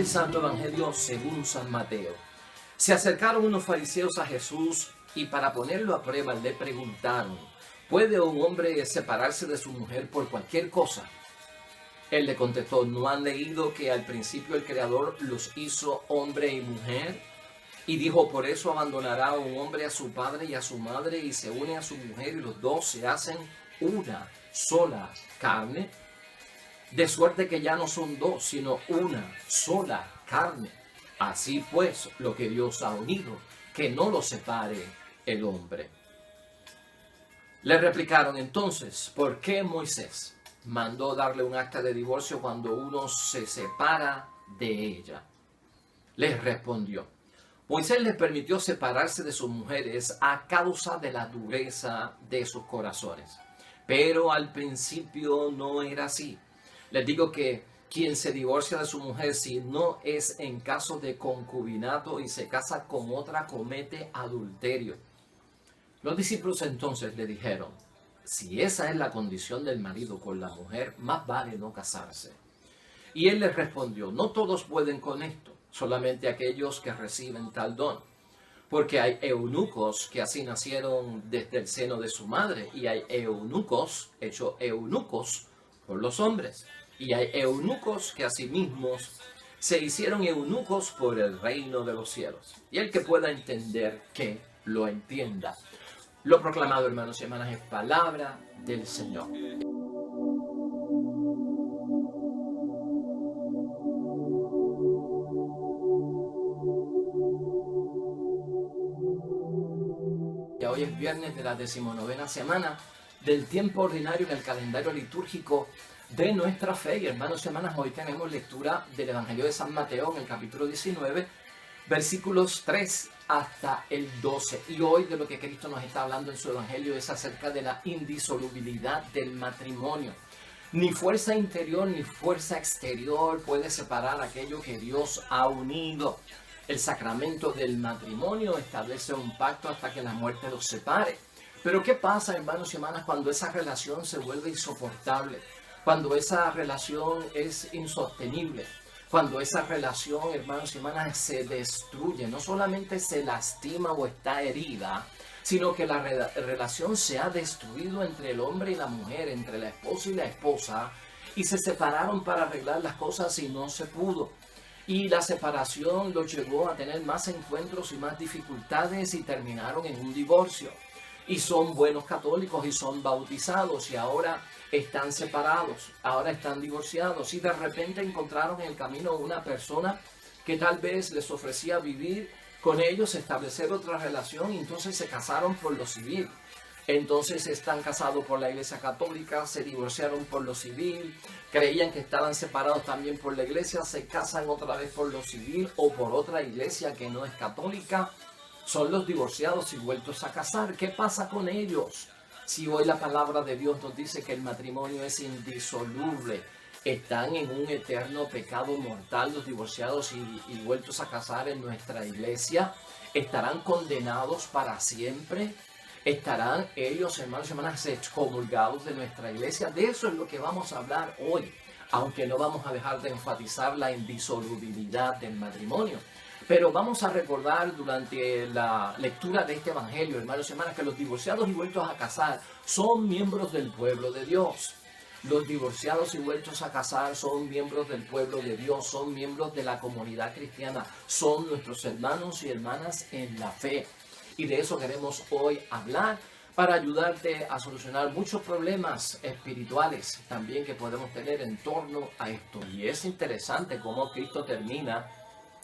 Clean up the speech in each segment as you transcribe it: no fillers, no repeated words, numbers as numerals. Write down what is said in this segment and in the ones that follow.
del Santo Evangelio según San Mateo. Se acercaron unos fariseos a Jesús y para ponerlo a prueba le preguntaron: ¿puede un hombre separarse de su mujer por cualquier cosa? Él le contestó: ¿no han leído que al principio el Creador los hizo hombre y mujer? Y dijo: por eso abandonará un hombre a su padre y a su madre y se une a su mujer y los dos se hacen una sola carne. De suerte que ya no son dos, sino una sola carne. Así pues, lo que Dios ha unido, que no lo separe el hombre. Le replicaron entonces: ¿por qué Moisés mandó darle un acta de divorcio cuando uno se separa de ella? Les respondió: Moisés les permitió separarse de sus mujeres a causa de la dureza de sus corazones. Pero al principio no era así. Les digo que quien se divorcia de su mujer, si no es en caso de concubinato y se casa con otra, comete adulterio. Los discípulos entonces le dijeron: si esa es la condición del marido con la mujer, más vale no casarse. Y él les respondió: no todos pueden con esto, solamente aquellos que reciben tal don. Porque hay eunucos que así nacieron desde el seno de su madre, y hay eunucos hechos eunucos por los hombres. Y hay eunucos que asimismo se hicieron eunucos por el reino de los cielos. Y el que pueda entender, que lo entienda. Lo proclamado, hermanos y hermanas, es palabra del Señor. Ya hoy es viernes de la 19ª semana del tiempo ordinario en el calendario litúrgico de nuestra fe. Y hermanos y hermanas, hoy tenemos lectura del Evangelio de San Mateo en el capítulo 19, versículos 3 hasta el 12. Y hoy de lo que Cristo nos está hablando en su Evangelio es acerca de la indisolubilidad del matrimonio. Ni fuerza interior ni fuerza exterior puede separar aquello que Dios ha unido. El sacramento del matrimonio establece un pacto hasta que la muerte los separe. Pero ¿qué pasa, hermanos y hermanas, cuando esa relación se vuelve insoportable? Cuando esa relación es insostenible, cuando esa relación, hermanos y hermanas, se destruye, no solamente se lastima o está herida, sino que la relación se ha destruido entre el hombre y la mujer, entre la esposa y la esposa, y se separaron para arreglar las cosas y no se pudo. Y la separación los llevó a tener más encuentros y más dificultades y terminaron en un divorcio. Y son buenos católicos y son bautizados y ahora están separados, ahora están divorciados y de repente encontraron en el camino una persona que tal vez les ofrecía vivir con ellos, establecer otra relación, y entonces se casaron por lo civil. Entonces están casados por la Iglesia Católica, se divorciaron por lo civil, creían que estaban separados también por la Iglesia, se casan otra vez por lo civil o por otra iglesia que no es católica. Son los divorciados y vueltos a casar. ¿Qué pasa con ellos? Si hoy la palabra de Dios nos dice que el matrimonio es indisoluble, están en un eterno pecado mortal los divorciados y vueltos a casar en nuestra iglesia, estarán condenados para siempre, estarán ellos, hermanos y hermanas, excomulgados de nuestra iglesia. De eso es lo que vamos a hablar hoy, aunque no vamos a dejar de enfatizar la indisolubilidad del matrimonio. Pero vamos a recordar durante la lectura de este Evangelio, hermanos y hermanas, que los divorciados y vueltos a casar son miembros del pueblo de Dios. Los divorciados y vueltos a casar son miembros del pueblo de Dios, son miembros de la comunidad cristiana, son nuestros hermanos y hermanas en la fe. Y de eso queremos hoy hablar para ayudarte a solucionar muchos problemas espirituales también que podemos tener en torno a esto. Y es interesante cómo Cristo termina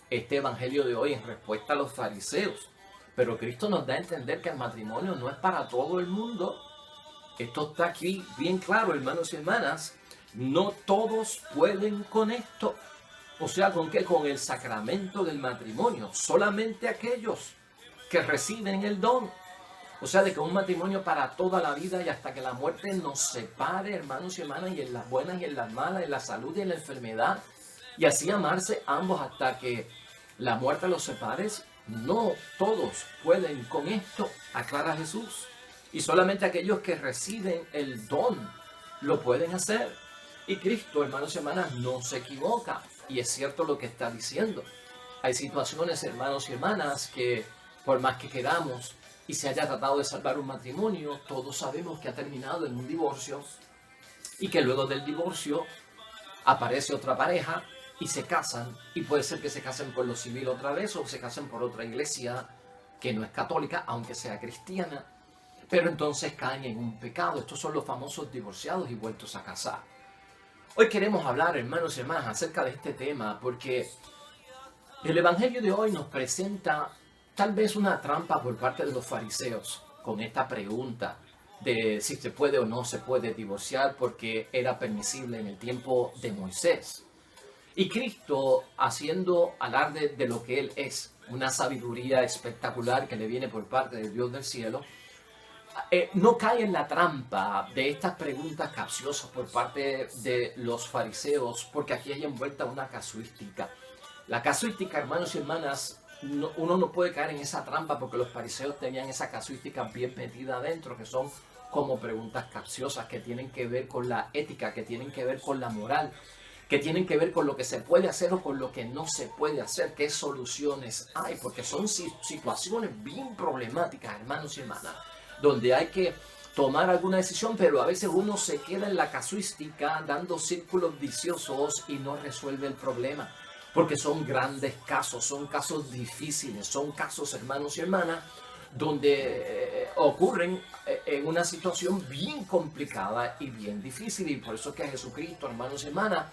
este evangelio de hoy en respuesta a los fariseos. Pero Cristo nos da a entender que el matrimonio no es para todo el mundo. Esto está aquí bien claro, hermanos y hermanas. No todos pueden con esto. O sea, ¿con qué? Con el sacramento del matrimonio. Solamente aquellos que reciben el don. O sea, de que un matrimonio para toda la vida y hasta que la muerte nos separe, hermanos y hermanas, y en las buenas y en las malas, en la salud y en la enfermedad. Y así amarse ambos hasta que la muerte los separe. No todos pueden con esto, aclara Jesús. Y solamente aquellos que reciben el don lo pueden hacer. Y Cristo, hermanos y hermanas, no se equivoca. Y es cierto lo que está diciendo. Hay situaciones, hermanos y hermanas, que por más que queramos y se haya tratado de salvar un matrimonio, todos sabemos que ha terminado en un divorcio y que luego del divorcio aparece otra pareja y se casan, y puede ser que se casen por lo civil otra vez o se casen por otra iglesia que no es católica, aunque sea cristiana, pero entonces caen en un pecado. Estos son los famosos divorciados y vueltos a casar. Hoy queremos hablar, hermanos y hermanas, acerca de este tema porque el Evangelio de hoy nos presenta tal vez una trampa por parte de los fariseos con esta pregunta de si se puede o no se puede divorciar porque era permisible en el tiempo de Moisés. Y Cristo, haciendo alarde de lo que Él es, una sabiduría espectacular que le viene por parte del Dios del cielo, no cae en la trampa de estas preguntas capciosas por parte de los fariseos, porque aquí hay envuelta una casuística. La casuística, hermanos y hermanas, uno no puede caer en esa trampa porque los fariseos tenían esa casuística bien metida adentro, que son como preguntas capciosas que tienen que ver con la ética, que tienen que ver con la moral, que tienen que ver con lo que se puede hacer o con lo que no se puede hacer, qué soluciones hay, porque son situaciones bien problemáticas, hermanos y hermanas, donde hay que tomar alguna decisión, pero a veces uno se queda en la casuística dando círculos viciosos y no resuelve el problema, porque son grandes casos, son casos difíciles, son casos, hermanos y hermanas, donde ocurren en una situación bien complicada y bien difícil, y por eso es que Jesucristo, hermanos y hermanas,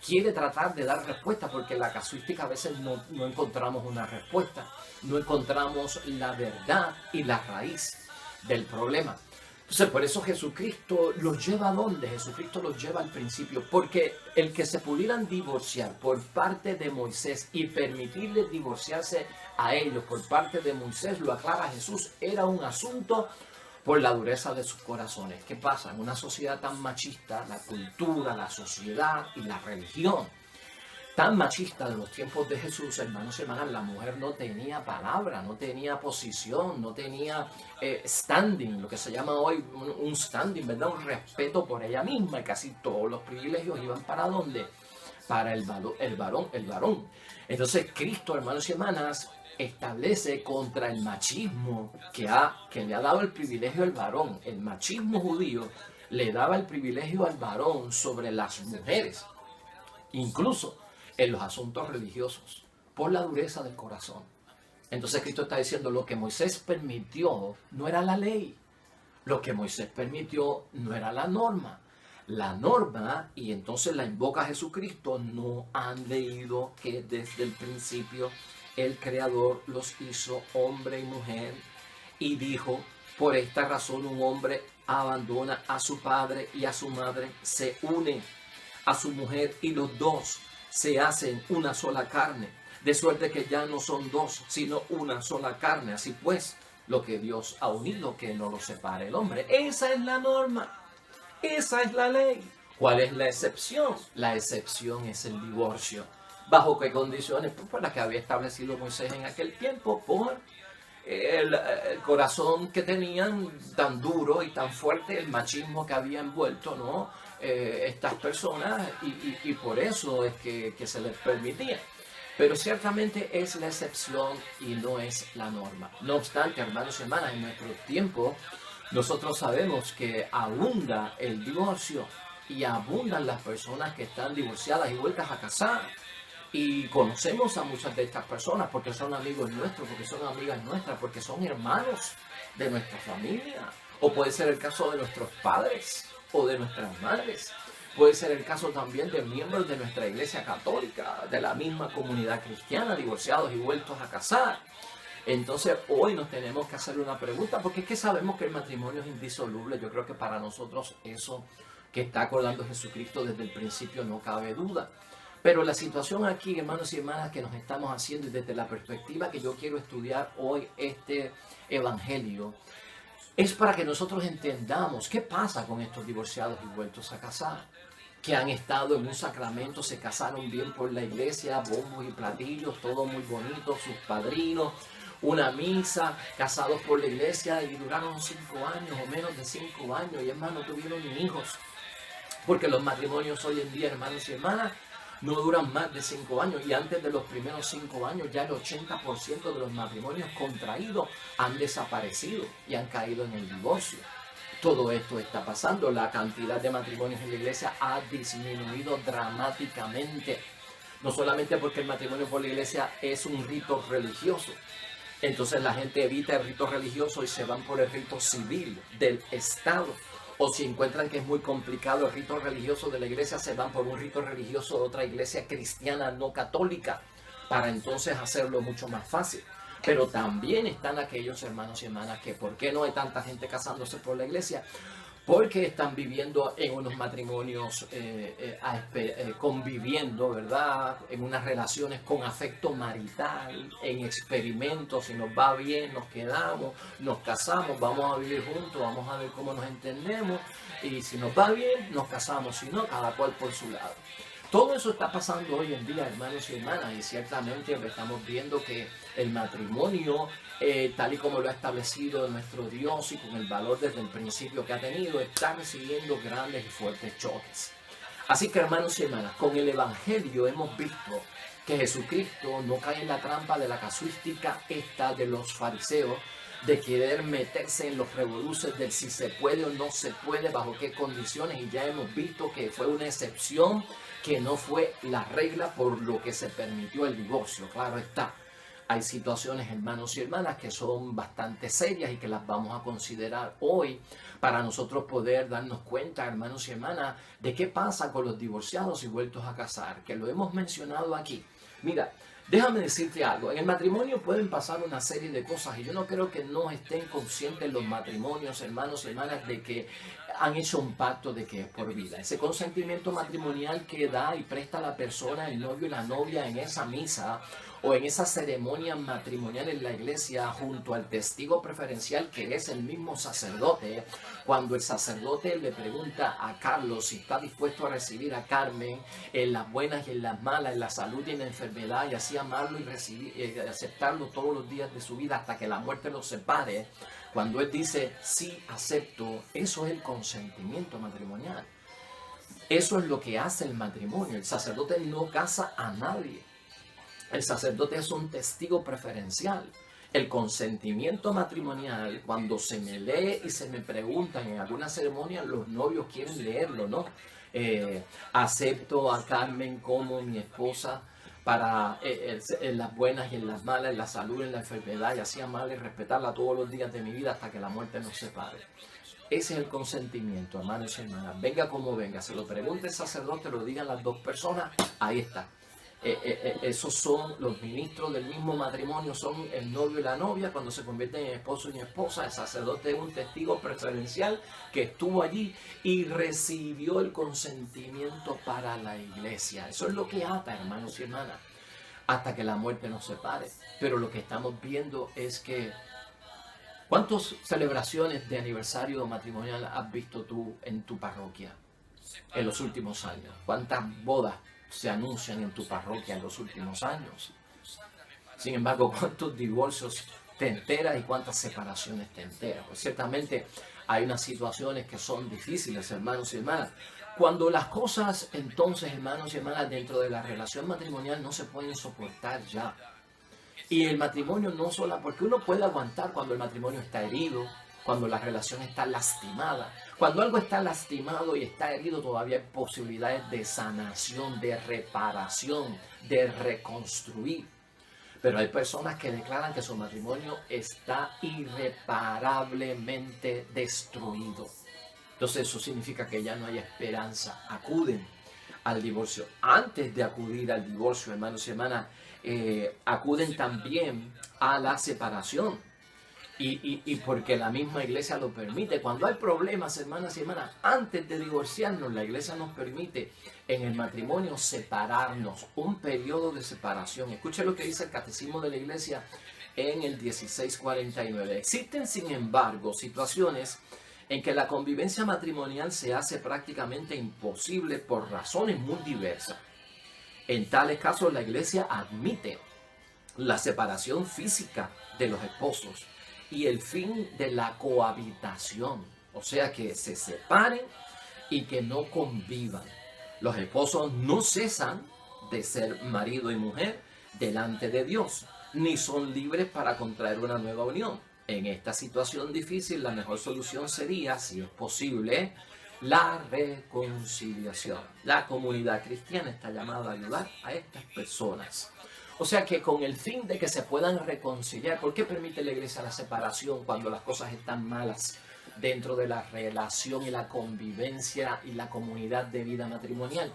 quiere tratar de dar respuesta, porque en la casuística a veces no encontramos una respuesta, no encontramos la verdad y la raíz del problema. Entonces, por eso Jesucristo los lleva ¿a dónde? Jesucristo los lleva al principio, porque el que se pudieran divorciar por parte de Moisés y permitirles divorciarse a ellos por parte de Moisés, lo aclara Jesús, era un asunto por la dureza de sus corazones. ¿Qué pasa? En una sociedad tan machista, la cultura, la sociedad y la religión tan machista de los tiempos de Jesús, hermanos y hermanas, la mujer no tenía palabra, no tenía posición, no tenía standing, lo que se llama hoy un standing, ¿verdad? Un respeto por ella misma, y casi todos los privilegios iban ¿para dónde? Para el varón. Entonces Cristo, hermanos y hermanas, establece contra el machismo que le ha dado el privilegio al varón. El machismo judío le daba el privilegio al varón sobre las mujeres, incluso en los asuntos religiosos, por la dureza del corazón. Entonces Cristo está diciendo, lo que Moisés permitió no era la ley, lo que Moisés permitió no era la norma. La norma, y entonces la invoca Jesucristo, no han leído que desde el principio el Creador los hizo hombre y mujer, y dijo, por esta razón un hombre abandona a su padre y a su madre, se une a su mujer y los dos se hacen una sola carne, de suerte que ya no son dos, sino una sola carne. Así pues, lo que Dios ha unido, que no lo separe el hombre. Esa es la norma, esa es la ley. ¿Cuál es la excepción? La excepción es el divorcio. ¿Bajo qué condiciones? Pues por las que había establecido Moisés en aquel tiempo, por el corazón que tenían tan duro y tan fuerte, el machismo que había envuelto, ¿no? Estas personas, y por eso es que se les permitía. Pero ciertamente es la excepción y no es la norma. No obstante, hermanos y hermanas, en nuestro tiempo nosotros sabemos que abunda el divorcio y abundan las personas que están divorciadas y vueltas a casar. Y conocemos a muchas de estas personas porque son amigos nuestros, porque son amigas nuestras, porque son hermanos de nuestra familia. O puede ser el caso de nuestros padres o de nuestras madres. Puede ser el caso también de miembros de nuestra iglesia católica, de la misma comunidad cristiana, divorciados y vueltos a casar. Entonces hoy nos tenemos que hacer una pregunta, porque es que sabemos que el matrimonio es indisoluble. Yo creo que para nosotros eso que está acordando Jesucristo desde el principio no cabe duda. Pero la situación aquí, hermanos y hermanas, que nos estamos haciendo, y desde la perspectiva que yo quiero estudiar hoy este evangelio, es para que nosotros entendamos qué pasa con estos divorciados y vueltos a casar, que han estado en un sacramento, se casaron bien por la iglesia, bombos y platillos, todo muy bonito, sus padrinos, una misa, casados por la iglesia, y duraron 5 años o menos de 5 años, y hermanos, tuvieron hijos. Porque los matrimonios hoy en día, hermanos y hermanas, no duran más de 5 años, y antes de los primeros 5 años ya el 80% de los matrimonios contraídos han desaparecido y han caído en el divorcio. Todo esto está pasando, la cantidad de matrimonios en la iglesia ha disminuido dramáticamente, no solamente porque el matrimonio por la iglesia es un rito religioso. Entonces la gente evita el rito religioso y se van por el rito civil del Estado. O si encuentran que es muy complicado el rito religioso de la iglesia, se van por un rito religioso de otra iglesia cristiana no católica, para entonces hacerlo mucho más fácil. Pero también están aquellos hermanos y hermanas que, ¿por qué no hay tanta gente casándose por la iglesia? Porque están viviendo en unos matrimonios, conviviendo, ¿verdad? En unas relaciones con afecto marital, en experimentos. Si nos va bien, nos quedamos, nos casamos, vamos a vivir juntos, vamos a ver cómo nos entendemos. Y si nos va bien, nos casamos, si no, cada cual por su lado. Todo eso está pasando hoy en día, hermanos y hermanas, y ciertamente estamos viendo que el matrimonio, tal y como lo ha establecido nuestro Dios y con el valor desde el principio que ha tenido, está recibiendo grandes y fuertes choques. Así que, hermanos y hermanas, con el Evangelio hemos visto que Jesucristo no cae en la trampa de la casuística esta de los fariseos, de querer meterse en los revoluces del si se puede o no se puede, bajo qué condiciones, y ya hemos visto que fue una excepción, que no fue la regla, por lo que se permitió el divorcio. Claro está, hay situaciones, hermanos y hermanas, que son bastante serias y que las vamos a considerar hoy para nosotros poder darnos cuenta, hermanos y hermanas, de qué pasa con los divorciados y vueltos a casar, que lo hemos mencionado aquí. Mira, déjame decirte algo, en el matrimonio pueden pasar una serie de cosas y yo no creo que no estén conscientes los matrimonios, hermanos y hermanas, de que han hecho un pacto de que es por vida. Ese consentimiento matrimonial que da y presta la persona, el novio y la novia, en esa misa o en esa ceremonia matrimonial en la iglesia, junto al testigo preferencial que es el mismo sacerdote, cuando el sacerdote le pregunta a Carlos si está dispuesto a recibir a Carmen en las buenas y en las malas, en la salud y en la enfermedad, y así amarlo y aceptarlo todos los días de su vida hasta que la muerte los separe. Cuando él dice, sí, acepto, eso es el consentimiento matrimonial. Eso es lo que hace el matrimonio. El sacerdote no casa a nadie. El sacerdote es un testigo preferencial. El consentimiento matrimonial, cuando se me lee y se me preguntan en alguna ceremonia, los novios quieren leerlo, ¿no? Acepto a Carmen como mi esposa para en las buenas y en las malas, en la salud, en la enfermedad, y así amarla y respetarla todos los días de mi vida hasta que la muerte nos separe. Ese es el consentimiento, hermanos y hermanas. Venga como venga, se lo pregunte el sacerdote, lo digan las dos personas, ahí está. Esos son los ministros del mismo matrimonio, son el novio y la novia. Cuando se convierten en esposo y esposa, el sacerdote es un testigo preferencial que estuvo allí y recibió el consentimiento para la iglesia. Eso es lo que ata, hermanos y hermanas, hasta que la muerte nos separe. Pero lo que estamos viendo es que ¿cuántas celebraciones de aniversario matrimonial has visto tú en tu parroquia en los últimos años? ¿Cuántas bodas se anuncian en tu parroquia en los últimos años? Sin embargo, ¿cuántos divorcios te enteras y cuántas separaciones te enteras? Pues ciertamente hay unas situaciones que son difíciles, hermanos y hermanas. Cuando las cosas, entonces, hermanos y hermanas, dentro de la relación matrimonial no se pueden soportar ya. Y el matrimonio no solo, porque uno puede aguantar cuando el matrimonio está herido, cuando la relación está lastimada. Cuando algo está lastimado y está herido, todavía hay posibilidades de sanación, de reparación, de reconstruir. Pero hay personas que declaran que su matrimonio está irreparablemente destruido. Entonces eso significa que ya no hay esperanza. Acuden al divorcio. Antes de acudir al divorcio, hermanos y hermanas, acuden también a la separación. Y porque la misma iglesia lo permite. Cuando hay problemas, hermanas y hermanas, antes de divorciarnos, la iglesia nos permite en el matrimonio separarnos, un periodo de separación. Escuche lo que dice el Catecismo de la Iglesia en el 1649. Existen, sin embargo, situaciones en que la convivencia matrimonial se hace prácticamente imposible por razones muy diversas. En tales casos, la iglesia admite la separación física de los esposos y el fin de la cohabitación, o sea que se separen y que no convivan. Los esposos no cesan de ser marido y mujer delante de Dios, ni son libres para contraer una nueva unión. En esta situación difícil, la mejor solución sería, si es posible, la reconciliación. La comunidad cristiana está llamada a ayudar a estas personas. O sea que con el fin de que se puedan reconciliar, ¿por qué permite la iglesia la separación cuando las cosas están malas dentro de la relación y la convivencia y la comunidad de vida matrimonial?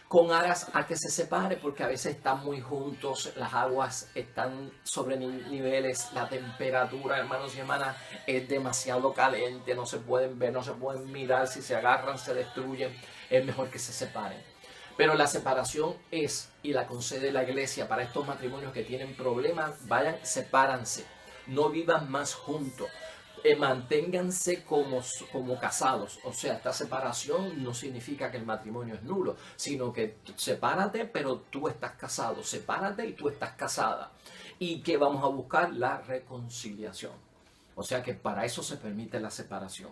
Con aras a que se separe, porque a veces están muy juntos, las aguas están sobre niveles, la temperatura, hermanos y hermanas, es demasiado caliente, no se pueden ver, no se pueden mirar, si se agarran se destruyen, es mejor que se separen. Pero la separación es, y la concede la iglesia para estos matrimonios que tienen problemas, vayan, sepáranse, no vivan más juntos. Manténganse como casados. O sea, esta separación no significa que el matrimonio es nulo, sino que sepárate, pero tú estás casado. Sepárate y tú estás casada. ¿Y que vamos a buscar? La reconciliación. O sea que para eso se permite la separación.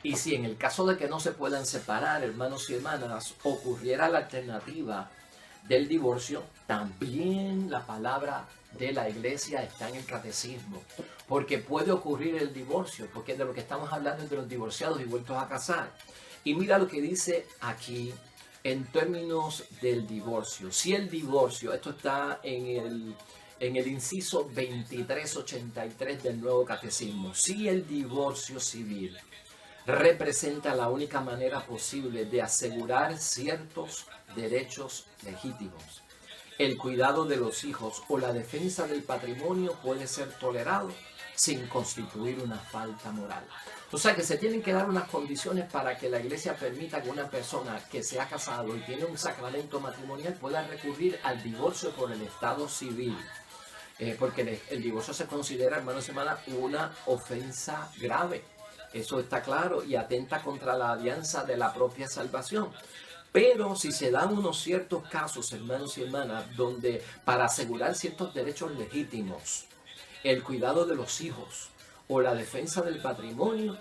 Y si en el caso de que no se puedan separar, hermanos y hermanas, ocurriera la alternativa del divorcio, también la palabra de la iglesia está en el catecismo, porque puede ocurrir el divorcio, porque de lo que estamos hablando es de los divorciados y vueltos a casar. Y mira lo que dice aquí en términos del divorcio. Si el divorcio, esto está en el inciso 2383 del Nuevo Catecismo, si el divorcio civil representa la única manera posible de asegurar ciertos derechos legítimos, el cuidado de los hijos o la defensa del patrimonio puede ser tolerado sin constituir una falta moral. O sea que se tienen que dar unas condiciones para que la iglesia permita que una persona que se ha casado y tiene un sacramento matrimonial pueda recurrir al divorcio por el estado civil. Porque el divorcio se considera, hermanos y hermanas, una ofensa grave. Eso está claro y atenta contra la alianza de la propia salvación. Pero si se dan unos ciertos casos, hermanos y hermanas, donde para asegurar ciertos derechos legítimos, el cuidado de los hijos o la defensa del patrimonio,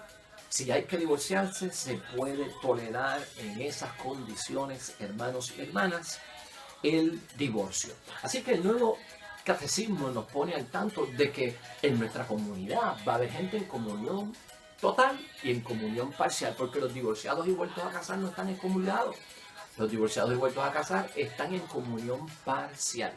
si hay que divorciarse, se puede tolerar en esas condiciones, hermanos y hermanas, el divorcio. Así que el nuevo catecismo nos pone al tanto de que en nuestra comunidad va a haber gente en comunión total y en comunión parcial, porque los divorciados y vueltos a casar no están excomulgados. Los divorciados y vueltos a casar están en comunión parcial.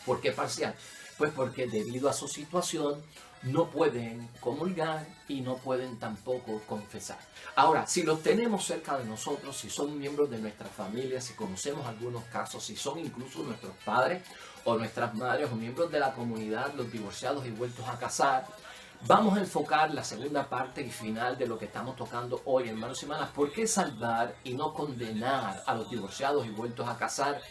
¿Por qué parcial? Pues porque debido a su situación no pueden comulgar y no pueden tampoco confesar. Ahora, si los tenemos cerca de nosotros, si son miembros de nuestra familia, si conocemos algunos casos, si son incluso nuestros padres o nuestras madres o miembros de la comunidad, los divorciados y vueltos a casar, vamos a enfocar la segunda parte y final de lo que estamos tocando hoy, hermanos y hermanas. ¿Por qué salvar y no condenar a los divorciados y vueltos a casar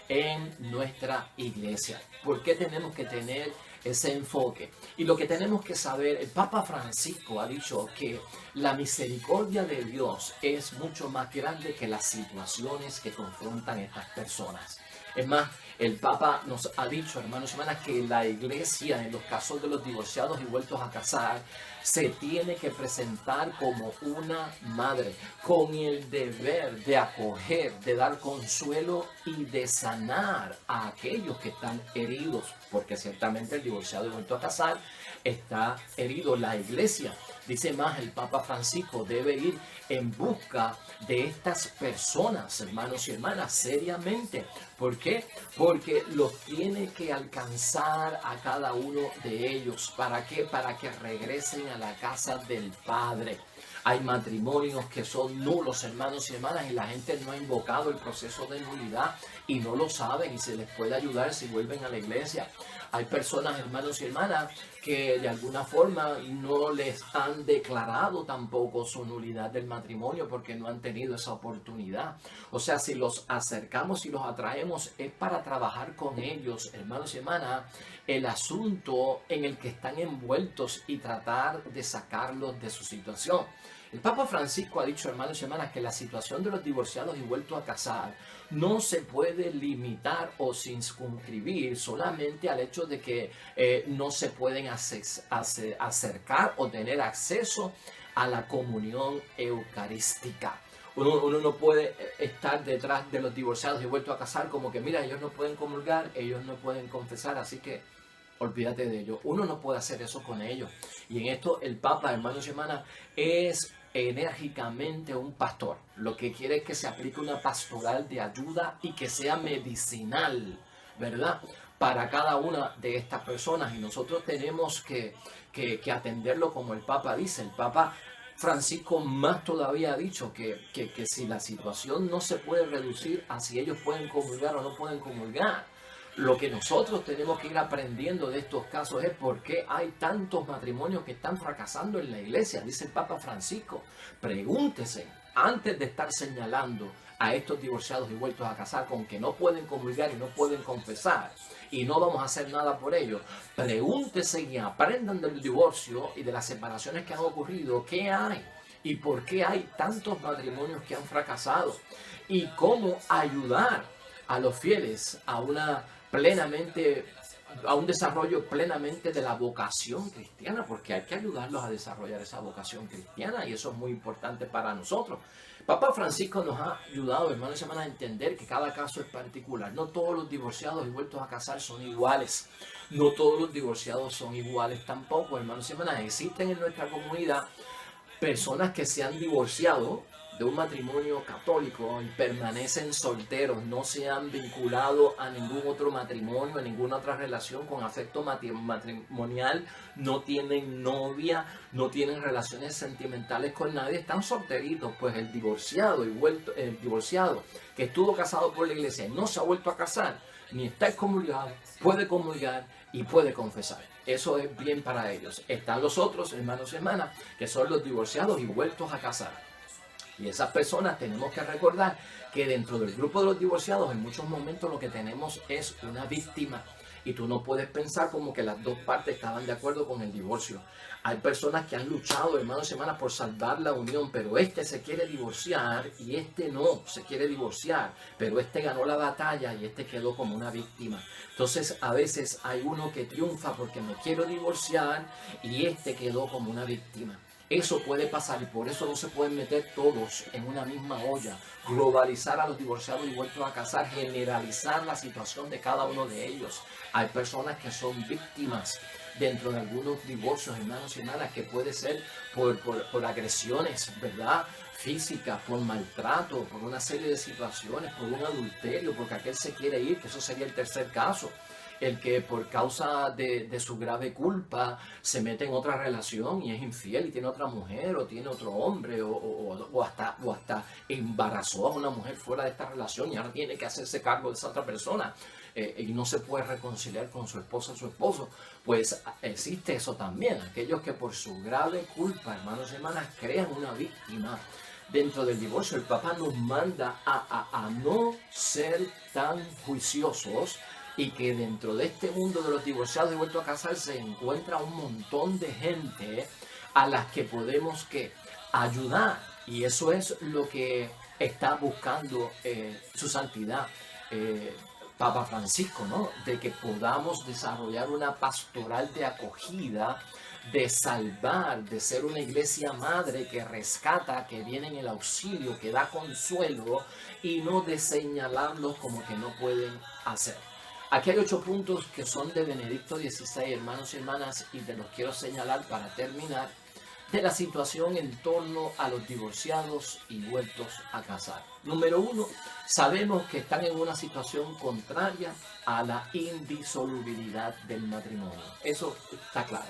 en nuestra iglesia? ¿Por qué tenemos que tener ese enfoque? Y lo que tenemos que saber, el Papa Francisco ha dicho que la misericordia de Dios es mucho más grande que las situaciones que confrontan estas personas. Es más, el Papa nos ha dicho, hermanos y hermanas, que la iglesia en los casos de los divorciados y vueltos a casar se tiene que presentar como una madre, con el deber de acoger, de dar consuelo y de sanar a aquellos que están heridos, porque ciertamente el divorciado y vuelto a casar está herido. La iglesia, dice más el Papa Francisco, debe ir en busca de estas personas, hermanos y hermanas, seriamente. ¿Por qué? Porque los tiene que alcanzar a cada uno de ellos. ¿Para qué? Para que regresen a la casa del Padre. Hay matrimonios que son nulos, hermanos y hermanas, y la gente no ha invocado el proceso de nulidad y no lo saben y se les puede ayudar si vuelven a la iglesia. Hay personas, hermanos y hermanas, que de alguna forma no les han declarado tampoco su nulidad del matrimonio porque no han tenido esa oportunidad. O sea, si los acercamos y los atraemos es para trabajar con ellos, hermanos y hermanas, el asunto en el que están envueltos y tratar de sacarlos de su situación. El Papa Francisco ha dicho, hermanos y hermanas, que la situación de los divorciados y vueltos a casar no se puede limitar o circunscribir solamente al hecho de que no se pueden acercar o tener acceso a la comunión eucarística. Uno no puede estar detrás de los divorciados y vueltos a casar como que, mira, ellos no pueden comulgar, ellos no pueden confesar, así que olvídate de ellos. Uno no puede hacer eso con ellos. Y en esto el Papa, hermanos y hermanas, es enérgicamente un pastor. Lo que quiere es que se aplique una pastoral de ayuda y que sea medicinal, ¿verdad? Para cada una de estas personas. Y nosotros tenemos que atenderlo como el Papa dice. El Papa Francisco más todavía ha dicho que si la situación no se puede reducir a si ellos pueden comulgar o no pueden comulgar, lo que nosotros tenemos que ir aprendiendo de estos casos es por qué hay tantos matrimonios que están fracasando en la iglesia, dice el Papa Francisco. Pregúntese, antes de estar señalando a estos divorciados y vueltos a casar con que no pueden comulgar y no pueden confesar y no vamos a hacer nada por ellos, pregúntese y aprendan del divorcio y de las separaciones que han ocurrido, qué hay y por qué hay tantos matrimonios que han fracasado y cómo ayudar a los fieles a un desarrollo plenamente de la vocación cristiana, porque hay que ayudarlos a desarrollar esa vocación cristiana y eso es muy importante para nosotros. Papa Francisco nos ha ayudado, hermanos y hermanas, a entender que cada caso es particular. No todos los divorciados y vueltos a casar son iguales. No todos los divorciados son iguales tampoco, hermanos y hermanas. Existen en nuestra comunidad personas que se han divorciado de un matrimonio católico y permanecen solteros, no se han vinculado a ningún otro matrimonio, a ninguna otra relación con afecto matrimonial, no tienen novia, no tienen relaciones sentimentales con nadie, están solteritos. Pues el divorciado que estuvo casado por la iglesia y no se ha vuelto a casar, ni está excomulgado, puede comulgar y puede confesar. Eso es bien para ellos. Están los otros, hermanos y hermanas, que son los divorciados y vueltos a casar. Y esas personas tenemos que recordar que dentro del grupo de los divorciados en muchos momentos lo que tenemos es una víctima. Y tú no puedes pensar como que las dos partes estaban de acuerdo con el divorcio. Hay personas que han luchado, hermanos y hermanas, por salvar la unión, pero este se quiere divorciar y este no se quiere divorciar. Pero este ganó la batalla y este quedó como una víctima. Entonces a veces hay uno que triunfa porque me quiero divorciar y este quedó como una víctima. Eso puede pasar y por eso no se pueden meter todos en una misma olla, globalizar a los divorciados y vueltos a casar, generalizar la situación de cada uno de ellos. Hay personas que son víctimas dentro de algunos divorcios, hermanos y hermanas, que puede ser por agresiones, ¿verdad?, físicas, por maltrato, por una serie de situaciones, por un adulterio, porque aquel se quiere ir, que eso sería el tercer caso. El que por causa de su grave culpa se mete en otra relación y es infiel y tiene otra mujer o tiene otro hombre o hasta embarazó a una mujer fuera de esta relación y ahora tiene que hacerse cargo de esa otra persona y no se puede reconciliar con su esposa o su esposo. Pues existe eso también, aquellos que por su grave culpa, hermanos y hermanas, crean una víctima. Dentro del divorcio, el Papa nos manda a no ser tan juiciosos y que dentro de este mundo de los divorciados y vueltos a casar se encuentra un montón de gente a las que podemos ayudar. Y eso es lo que está buscando su santidad, Papa Francisco, ¿no? De que podamos desarrollar una pastoral de acogida, de salvar, de ser una iglesia madre que rescata, que viene en el auxilio, que da consuelo y no de señalarlos como que no pueden hacer. Aquí hay 8 puntos que son de Benedicto XVI, hermanos y hermanas, y te los quiero señalar para terminar, de la situación en torno a los divorciados y vueltos a casar. Número 1, sabemos que están en una situación contraria a la indisolubilidad del matrimonio. Eso está claro.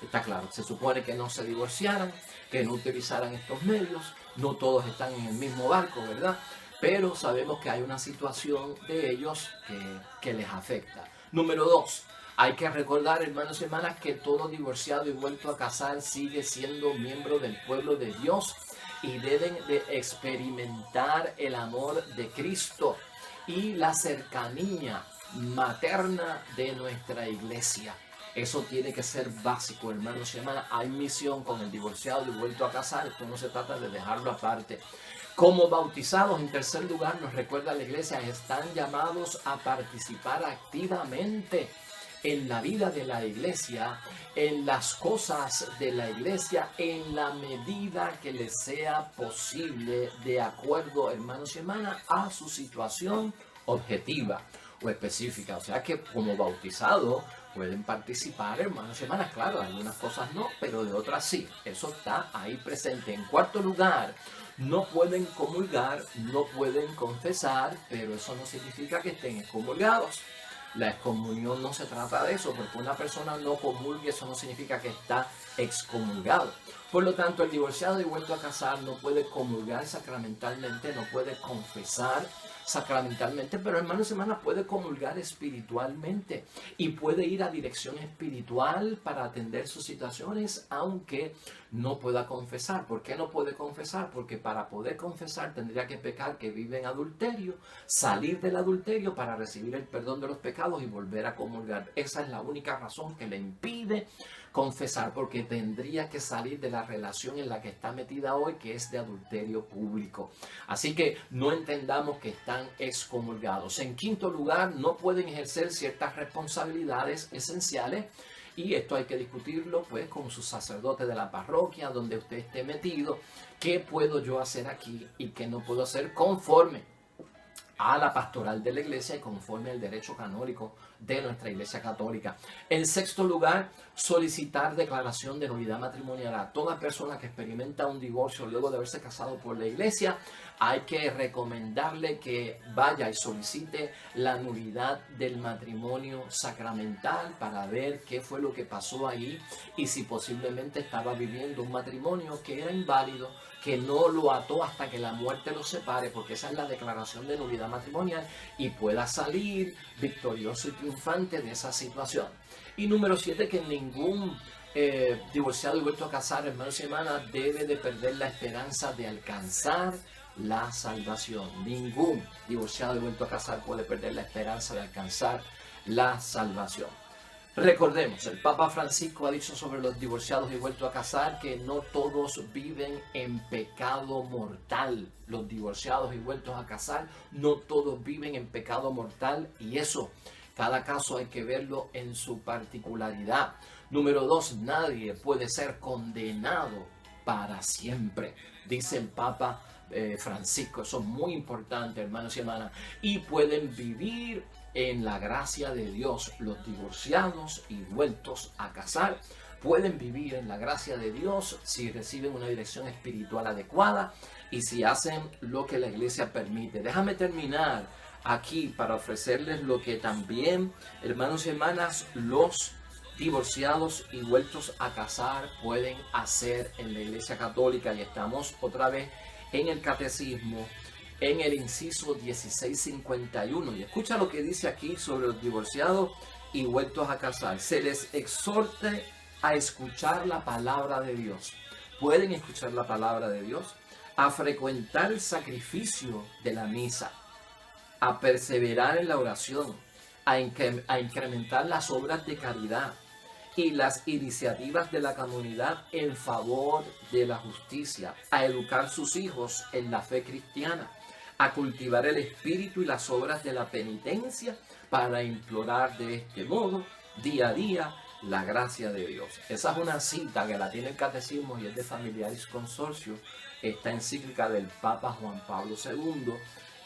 Está claro, se supone que no se divorciaran, que no utilizaran estos medios, no todos están en el mismo barco, ¿verdad? Pero sabemos que hay una situación de ellos que les afecta. Número 2, hay que recordar, hermanos y hermanas, que todo divorciado y vuelto a casar sigue siendo miembro del pueblo de Dios y deben de experimentar el amor de Cristo y la cercanía materna de nuestra iglesia. Eso tiene que ser básico, hermanos y hermanas. Hay misión con el divorciado y vuelto a casar. Esto no se trata de dejarlo aparte. Como bautizados, en tercer lugar, nos recuerda la iglesia, están llamados a participar activamente en la vida de la iglesia, en las cosas de la iglesia, en la medida que les sea posible, de acuerdo, hermanos y hermanas, a su situación objetiva o específica. O sea que como bautizados pueden participar, hermanos y hermanas, claro, algunas cosas no, pero de otras sí. Eso está ahí presente. En cuarto lugar, no pueden comulgar, no pueden confesar, pero eso no significa que estén excomulgados. La excomunión no se trata de eso, porque una persona no comulgue, eso no significa que está excomulgado. Por lo tanto, el divorciado y vuelto a casar no puede comulgar sacramentalmente, no puede confesar sacramentalmente, pero hermanos y hermanas, puede comulgar espiritualmente y puede ir a dirección espiritual para atender sus situaciones, aunque no pueda confesar. ¿Por qué no puede confesar? Porque para poder confesar tendría que pecar que vive en adulterio, salir del adulterio para recibir el perdón de los pecados y volver a comulgar. Esa es la única razón que le impide confesar, porque tendría que salir de la relación en la que está metida hoy, que es de adulterio público. Así que no entendamos que están excomulgados. En quinto lugar, no pueden ejercer ciertas responsabilidades esenciales, y esto hay que discutirlo pues con su sacerdote de la parroquia donde usted esté metido. ¿Qué puedo yo hacer aquí y qué no puedo hacer conforme a la pastoral de la iglesia y conforme al derecho canónico de nuestra iglesia católica? En sexto lugar, solicitar declaración de nulidad matrimonial a toda persona que experimenta un divorcio luego de haberse casado por la iglesia. Hay que recomendarle que vaya y solicite la nulidad del matrimonio sacramental para ver qué fue lo que pasó ahí y si posiblemente estaba viviendo un matrimonio que era inválido, que no lo ató hasta que la muerte lo separe, porque esa es la declaración de nulidad matrimonial, y pueda salir victorioso y triunfante de esa situación. Y número 7, que ningún divorciado y vuelto a casar, hermanos y hermanas, debe de perder la esperanza de alcanzar la salvación. Ningún divorciado y vuelto a casar puede perder la esperanza de alcanzar la salvación. Recordemos, el Papa Francisco ha dicho sobre los divorciados y vueltos a casar que no todos viven en pecado mortal. Los divorciados y vueltos a casar, no todos viven en pecado mortal, y eso, cada caso hay que verlo en su particularidad. Número 2, nadie puede ser condenado para siempre, dice el Papa Francisco. Eso es muy importante, hermanos y hermanas. Y pueden vivir en la gracia de Dios. Los divorciados y vueltos a casar pueden vivir en la gracia de Dios si reciben una dirección espiritual adecuada y si hacen lo que la iglesia permite. Déjame terminar aquí para ofrecerles lo que también, hermanos y hermanas, los divorciados y vueltos a casar pueden hacer en la iglesia católica. Y estamos otra vez en el catecismo, en el inciso 1651. Y escucha lo que dice aquí sobre los divorciados y vueltos a casar. Se les exhorte a escuchar la palabra de Dios. Pueden escuchar la palabra de Dios, a frecuentar el sacrificio de la misa, a perseverar en la oración, a incrementar las obras de caridad y las iniciativas de la comunidad en favor de la justicia, a educar sus hijos en la fe cristiana, a cultivar el espíritu y las obras de la penitencia para implorar de este modo, día a día, la gracia de Dios. Esa es una cita que la tiene el Catecismo y es de Familiaris Consortio, esta encíclica del Papa Juan Pablo II,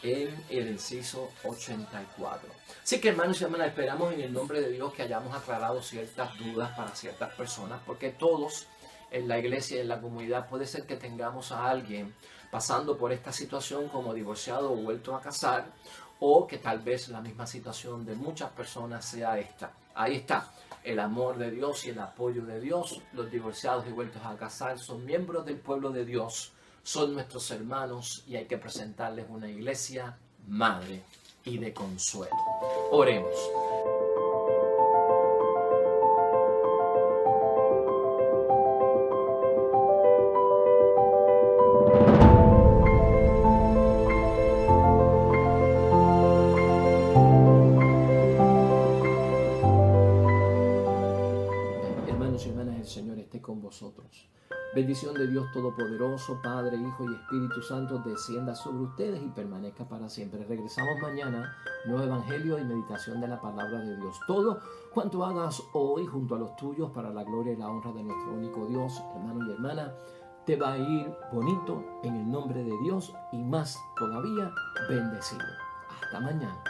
en el inciso 84. Así que, hermanos y hermanas, esperamos en el nombre de Dios que hayamos aclarado ciertas dudas para ciertas personas, porque todos en la iglesia y en la comunidad puede ser que tengamos a alguien pasando por esta situación como divorciado o vuelto a casar, o que tal vez la misma situación de muchas personas sea esta. Ahí está el amor de Dios y el apoyo de Dios. Los divorciados y vueltos a casar son miembros del pueblo de Dios, son nuestros hermanos, y hay que presentarles una iglesia madre y de consuelo. Oremos. Hermanos y hermanas, el Señor esté con vosotros. Bendición de Dios Todopoderoso, Padre, Hijo y Espíritu Santo, descienda sobre ustedes y permanezca para siempre. Regresamos mañana, nuevo Evangelio y meditación de la palabra de Dios. Todo cuanto hagas hoy junto a los tuyos para la gloria y la honra de nuestro único Dios, hermano y hermana, te va a ir bonito en el nombre de Dios y más todavía bendecido. Hasta mañana.